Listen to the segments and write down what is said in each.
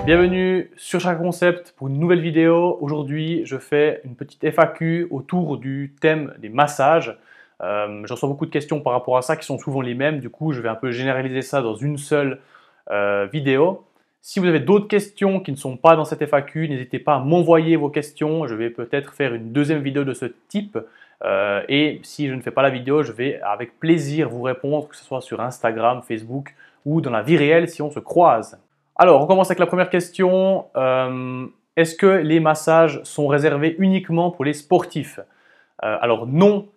Bienvenue sur Chakra Concept pour une nouvelle vidéo. Aujourd'hui, je fais une petite FAQ autour du thème des massages. Je reçois beaucoup de questions par rapport à ça qui sont souvent les mêmes. Du coup, je vais un peu généraliser ça dans une seule vidéo. Si vous avez d'autres questions qui ne sont pas dans cette FAQ, n'hésitez pas à m'envoyer vos questions. Je vais peut-être faire une deuxième vidéo de ce type. Et si je ne fais pas la vidéo, je vais avec plaisir vous répondre, que ce soit sur Instagram, Facebook ou dans la vie réelle si on se croise. Alors, on commence avec la première question. Est-ce que les massages sont réservés uniquement pour les sportifs? Alors non,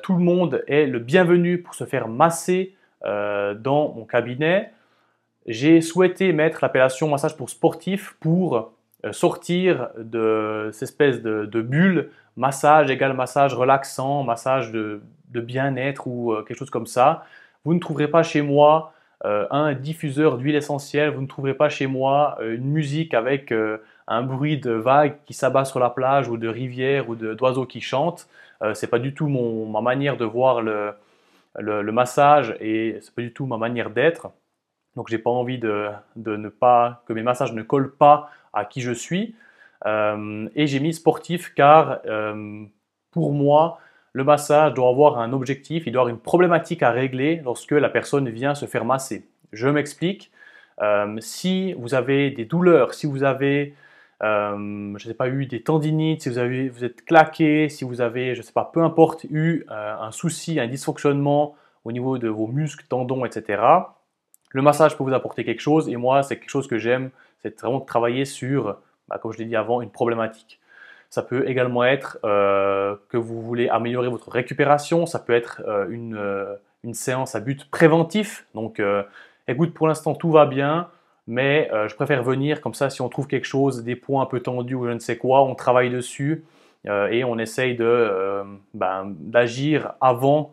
tout le monde est le bienvenu pour se faire masser dans mon cabinet. J'ai souhaité mettre l'appellation massage pour sportifs pour sortir de cette espèce de bulle, massage égale massage relaxant, massage de bien-être ou quelque chose comme ça. Vous ne trouverez pas chez moi un diffuseur d'huile essentielle, vous ne trouverez pas chez moi une musique avec un bruit de vagues qui s'abat sur la plage ou de rivières ou d'oiseaux qui chantent. C'est pas du tout ma manière de voir le massage et c'est pas du tout ma manière d'être. Donc j'ai pas envie de ne pas que mes massages ne collent pas à qui je suis. Et j'ai mis sportif car pour moi, le massage doit avoir un objectif, il doit avoir une problématique à régler lorsque la personne vient se faire masser. Je m'explique. Si vous avez des douleurs, si vous avez, je ne sais pas, eu des tendinites, si vous êtes claqué, si vous avez, je ne sais pas, peu importe, eu un souci, un dysfonctionnement au niveau de vos muscles, tendons, etc., le massage peut vous apporter quelque chose. Et moi, c'est quelque chose que j'aime, c'est vraiment de travailler sur, comme je l'ai dit avant, une problématique. Ça peut également être que vous voulez améliorer votre récupération. Ça peut être une séance à but préventif. Donc, écoute, pour l'instant, tout va bien, mais je préfère venir comme ça si on trouve quelque chose, des points un peu tendus ou je ne sais quoi, on travaille dessus et on essaye d'agir avant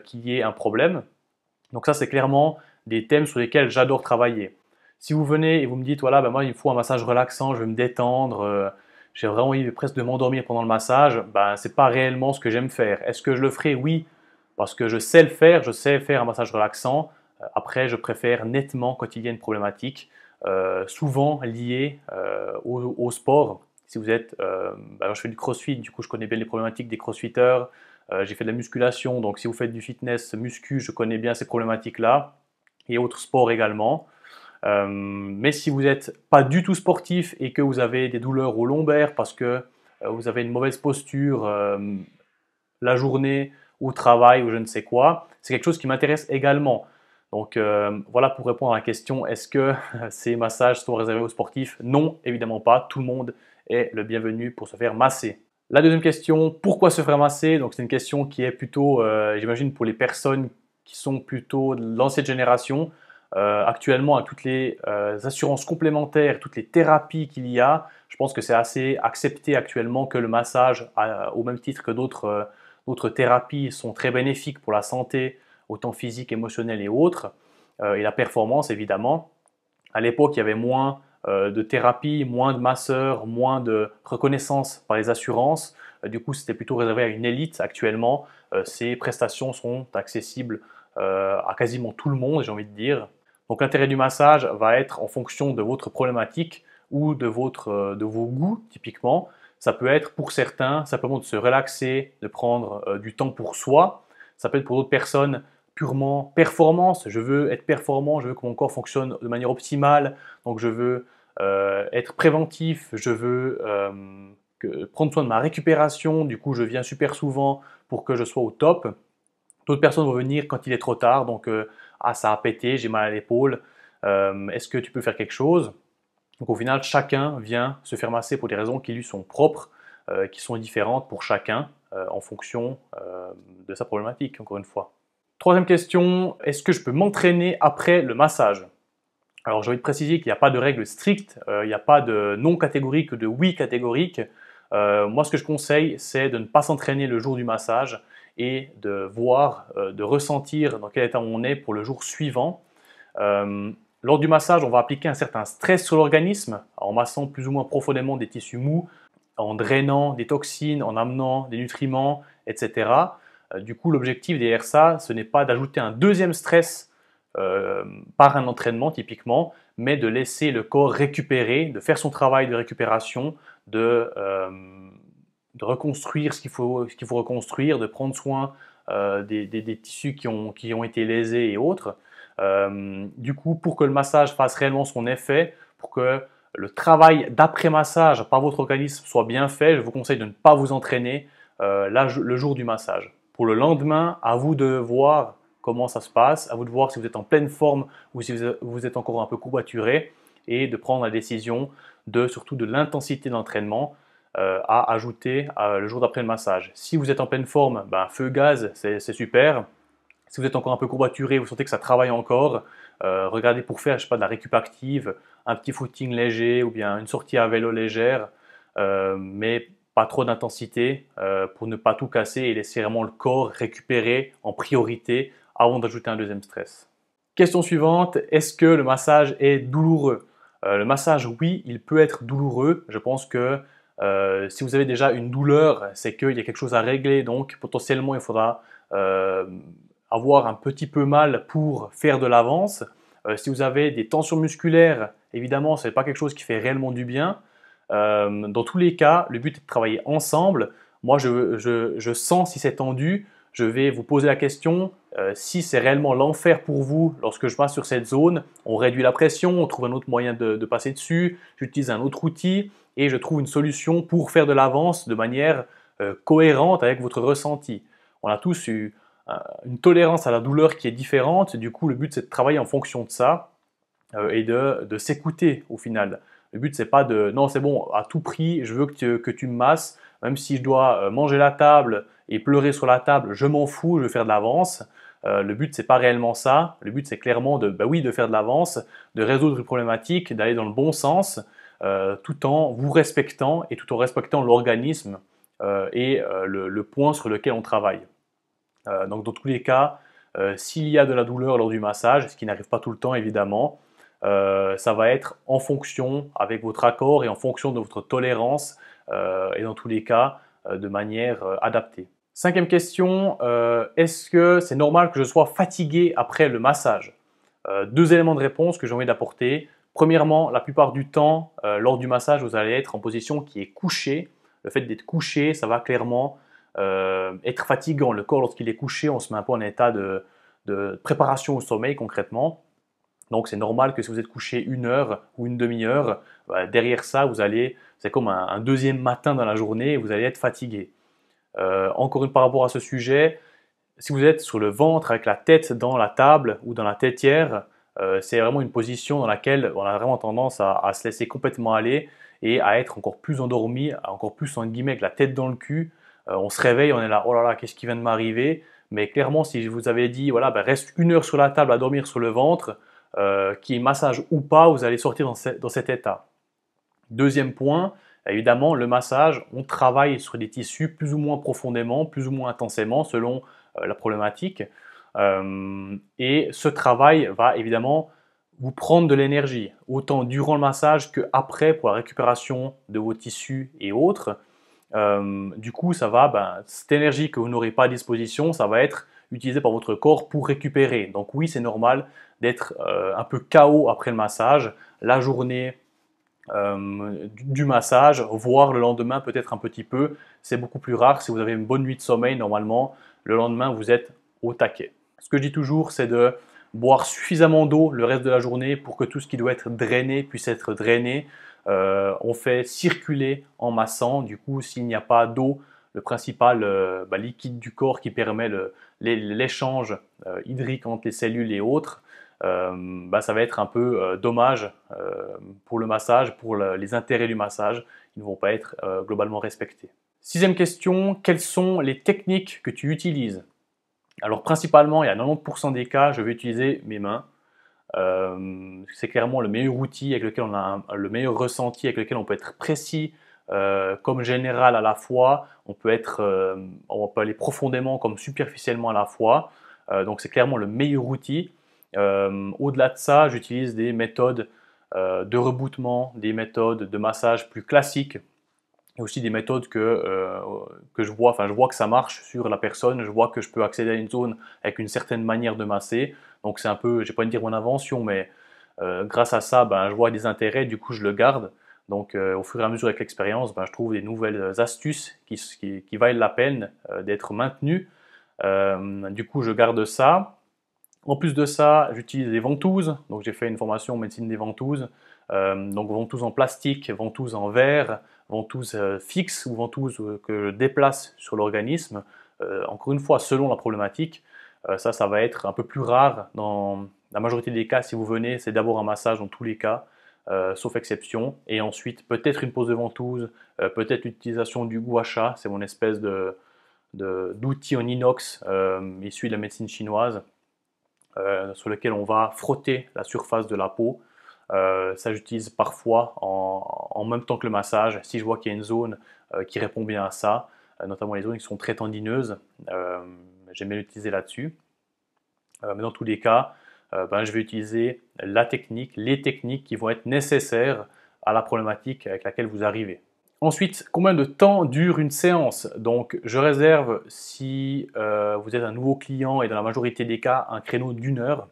qu'il y ait un problème. Donc ça, c'est clairement des thèmes sur lesquels j'adore travailler. Si vous venez et vous me dites, voilà, moi, il me faut un massage relaxant, je veux me détendre, j'ai vraiment envie presque de m'endormir pendant le massage, ce n'est pas réellement ce que j'aime faire. Est-ce que je le ferai? Oui, parce que je sais le faire, je sais faire un massage relaxant. Après, je préfère nettement quand il y a une problématique, souvent liée au sport. Si vous êtes, je fais du crossfit, du coup je connais bien les problématiques des crossfitters. J'ai fait de la musculation, donc si vous faites du fitness muscu, je connais bien ces problématiques-là et autres sports également. Mais si vous n'êtes pas du tout sportif et que vous avez des douleurs au lombaire parce que vous avez une mauvaise posture la journée au travail ou je ne sais quoi, c'est quelque chose qui m'intéresse également. Donc voilà pour répondre à la question, est-ce que ces massages sont réservés aux sportifs? Non, évidemment pas. Tout le monde est le bienvenu pour se faire masser. La deuxième question, pourquoi se faire masser? Donc c'est une question qui est plutôt, j'imagine, pour les personnes qui sont plutôt de l'ancienne génération. Actuellement, à toutes les assurances complémentaires, toutes les thérapies qu'il y a, je pense que c'est assez accepté actuellement que le massage, au même titre que d'autres thérapies, sont très bénéfiques pour la santé, autant physique, émotionnelle et autres, et la performance évidemment. À l'époque, il y avait moins de thérapie, moins de masseurs, moins de reconnaissance par les assurances. Du coup, c'était plutôt réservé à une élite. Actuellement, ces prestations sont accessibles à quasiment tout le monde, j'ai envie de dire. Donc l'intérêt du massage va être en fonction de votre problématique ou de vos goûts, typiquement. Ça peut être pour certains simplement de se relaxer, de prendre du temps pour soi. Ça peut être pour d'autres personnes purement performance. Je veux être performant, je veux que mon corps fonctionne de manière optimale. Donc je veux être préventif, je veux prendre soin de ma récupération. Du coup, je viens super souvent pour que je sois au top. D'autres personnes vont venir quand il est trop tard. Donc, ça a pété, j'ai mal à l'épaule. Est-ce que tu peux faire quelque chose? Donc au final, chacun vient se faire masser pour des raisons qui lui sont propres, qui sont différentes pour chacun en fonction de sa problématique, encore une fois. Troisième question, est-ce que je peux m'entraîner après le massage? Alors j'ai envie de préciser qu'il n'y a pas de règle stricte, il n'y a pas de non catégorique ou de oui catégorique. Moi ce que je conseille, c'est de ne pas s'entraîner le jour du massage et de voir, de ressentir dans quel état on est pour le jour suivant. Lors du massage, on va appliquer un certain stress sur l'organisme en massant plus ou moins profondément des tissus mous, en drainant des toxines, en amenant des nutriments, etc. Du coup, l'objectif derrière ça, ce n'est pas d'ajouter un deuxième stress par un entraînement typiquement, mais de laisser le corps récupérer, de faire son travail de récupération, de reconstruire ce qu'il faut reconstruire, de prendre soin des tissus qui ont été lésés et autres. Du coup, pour que le massage fasse réellement son effet, pour que le travail d'après-massage par votre organisme soit bien fait, je vous conseille de ne pas vous entraîner le jour du massage. Pour le lendemain, à vous de voir comment ça se passe, à vous de voir si vous êtes en pleine forme ou si vous êtes encore un peu courbaturé et de prendre la décision surtout de l'intensité d'entraînement à ajouter le jour d'après le massage. Si vous êtes en pleine forme, feu gaz, c'est super. Si vous êtes encore un peu courbaturé, vous sentez que ça travaille encore, regardez pour faire, je sais pas, de la récup active, un petit footing léger ou bien une sortie à vélo légère, mais pas trop d'intensité pour ne pas tout casser et laisser vraiment le corps récupérer en priorité avant d'ajouter un deuxième stress. Question suivante, est-ce que le massage est douloureux? Le massage, oui, il peut être douloureux. Je pense que si vous avez déjà une douleur, c'est qu'il y a quelque chose à régler, donc potentiellement il faudra avoir un petit peu mal pour faire de l'avance. Si vous avez des tensions musculaires, évidemment, ce n'est pas quelque chose qui fait réellement du bien. Dans tous les cas, le but est de travailler ensemble. Moi, je sens si c'est tendu. Je vais vous poser la question, si c'est réellement l'enfer pour vous lorsque je passe sur cette zone, on réduit la pression, on trouve un autre moyen de passer dessus, j'utilise un autre outil et je trouve une solution pour faire de l'avance de manière cohérente avec votre ressenti. On a tous eu une tolérance à la douleur qui est différente, du coup le but c'est de travailler en fonction de ça et de s'écouter au final. Le but c'est pas de non c'est bon à tout prix je veux que tu me masses, même si je dois manger la table et pleurer sur la table, je m'en fous, je veux faire de l'avance. Le but c'est pas réellement ça, le but c'est clairement de faire de l'avance, de résoudre une problématique, d'aller dans le bon sens, tout en vous respectant et tout en respectant l'organisme et le point sur lequel on travaille. Donc dans tous les cas, s'il y a de la douleur lors du massage, ce qui n'arrive pas tout le temps évidemment, ça va être en fonction, avec votre accord et en fonction de votre tolérance et dans tous les cas de manière adaptée. Cinquième question, est-ce que c'est normal que je sois fatigué après le massage? Deux éléments de réponse que j'ai envie d'apporter. Premièrement, la plupart du temps, lors du massage, vous allez être en position qui est couchée. Le fait d'être couché, ça va clairement être fatigant. Le corps, lorsqu'il est couché, on se met un peu en état de préparation au sommeil concrètement. Donc c'est normal que si vous êtes couché une heure ou une demi-heure, derrière ça, c'est comme un deuxième matin dans la journée, vous allez être fatigué. Encore une par rapport à ce sujet, si vous êtes sur le ventre avec la tête dans la table ou dans la tétière, c'est vraiment une position dans laquelle on a vraiment tendance à se laisser complètement aller et à être encore plus endormi, encore plus en guillemets avec la tête dans le cul. On se réveille, on est là, oh là là, qu'est-ce qui vient de m'arriver? Mais clairement, si je vous avais dit, voilà, reste une heure sur la table à dormir sur le ventre, qu'il y ait massage ou pas, vous allez sortir dans cet état. Deuxième point, évidemment, le massage, on travaille sur des tissus plus ou moins profondément, plus ou moins intensément selon la problématique. Et ce travail va évidemment vous prendre de l'énergie, autant durant le massage qu'après pour la récupération de vos tissus et autres. Du coup, cette énergie que vous n'aurez pas à disposition, ça va être utilisée par votre corps pour récupérer. Donc oui, c'est normal d'être un peu KO après le massage, la journée du massage, voire le lendemain peut-être un petit peu. C'est beaucoup plus rare. Si vous avez une bonne nuit de sommeil, normalement, le lendemain, vous êtes au taquet. Ce que je dis toujours, c'est de boire suffisamment d'eau le reste de la journée pour que tout ce qui doit être drainé puisse être drainé. On fait circuler en massant. Du coup, s'il n'y a pas d'eau, le principal liquide du corps qui permet l'échange hydrique entre les cellules et autres, ça va être un peu dommage pour le massage, pour les intérêts du massage. Ils ne vont pas être globalement respectés. Sixième question, quelles sont les techniques que tu utilises? Alors principalement, il y a 90% des cas, je vais utiliser mes mains. C'est clairement le meilleur outil avec lequel on a le meilleur ressenti, avec lequel on peut être précis comme général à la fois. On peut aller profondément comme superficiellement à la fois. Donc c'est clairement le meilleur outil. Au-delà de ça, j'utilise des méthodes de rebootement, des méthodes de massage plus classiques. Il y a aussi des méthodes que je vois, enfin je vois que ça marche sur la personne, je vois que je peux accéder à une zone avec une certaine manière de masser. Donc c'est un peu, je vais pas dire mon invention, mais grâce à ça, ben, je vois des intérêts, du coup je le garde. Donc au fur et à mesure avec l'expérience, ben, je trouve des nouvelles astuces qui valent la peine d'être maintenues. Du coup je garde ça. En plus de ça, j'utilise des ventouses. Donc j'ai fait une formation en médecine des ventouses. Donc ventouses en plastique, ventouses en verre, ventouses fixes ou ventouses que je déplace sur l'organisme. Encore une fois, selon la problématique, ça va être un peu plus rare dans la majorité des cas. Si vous venez, c'est d'abord un massage dans tous les cas, sauf exception. Et ensuite, peut-être une pose de ventouse, peut-être l'utilisation du gua sha. C'est mon espèce d'outil en inox issu de la médecine chinoise sur lequel on va frotter la surface de la peau. Ça, j'utilise parfois en même temps que le massage. Si je vois qu'il y a une zone qui répond bien à ça, notamment les zones qui sont très tendineuses, j'aime bien l'utiliser là-dessus. Mais dans tous les cas, ben, je vais utiliser les techniques qui vont être nécessaires à la problématique avec laquelle vous arrivez. Ensuite, combien de temps dure une séance? Donc, je réserve, si vous êtes un nouveau client et dans la majorité des cas, un créneau d'1 heure.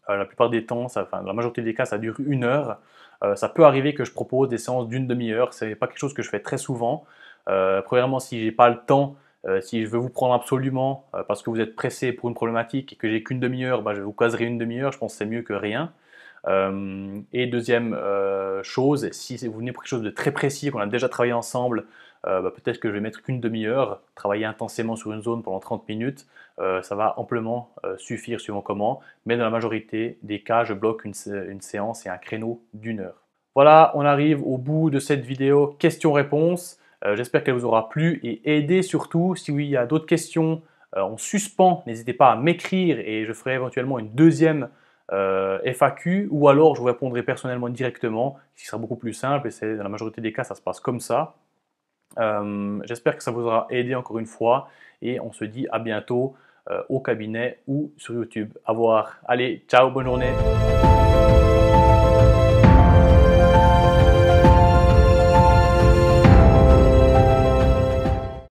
La plupart des temps, enfin, dans la majorité des cas, ça dure 1 heure. Ça peut arriver que je propose des séances d'une demi-heure. Ce n'est pas quelque chose que je fais très souvent. Premièrement, si j'ai pas le temps, si je veux vous prendre absolument parce que vous êtes pressé pour une problématique et que j'ai qu'une demi-heure, bah, je vous caserai une demi-heure. Je pense que c'est mieux que rien. Et deuxième chose, si vous venez pour quelque chose de très précis, qu'on a déjà travaillé ensemble, bah, peut-être que je vais mettre qu'une demi-heure, travailler intensément sur une zone pendant 30 minutes, ça va amplement suffire suivant comment, mais dans la majorité des cas, je bloque une séance et un créneau d'1 heure. Voilà, on arrive au bout de cette vidéo questions-réponses. J'espère qu'elle vous aura plu et aidé surtout. Si oui, il y a d'autres questions en suspens, n'hésitez pas à m'écrire et je ferai éventuellement une deuxième FAQ ou alors je vous répondrai personnellement directement, ce qui sera beaucoup plus simple et c'est dans la majorité des cas ça se passe comme ça. J'espère que ça vous aura aidé encore une fois et on se dit à bientôt au cabinet ou sur YouTube. À voir. Allez, ciao, bonne journée.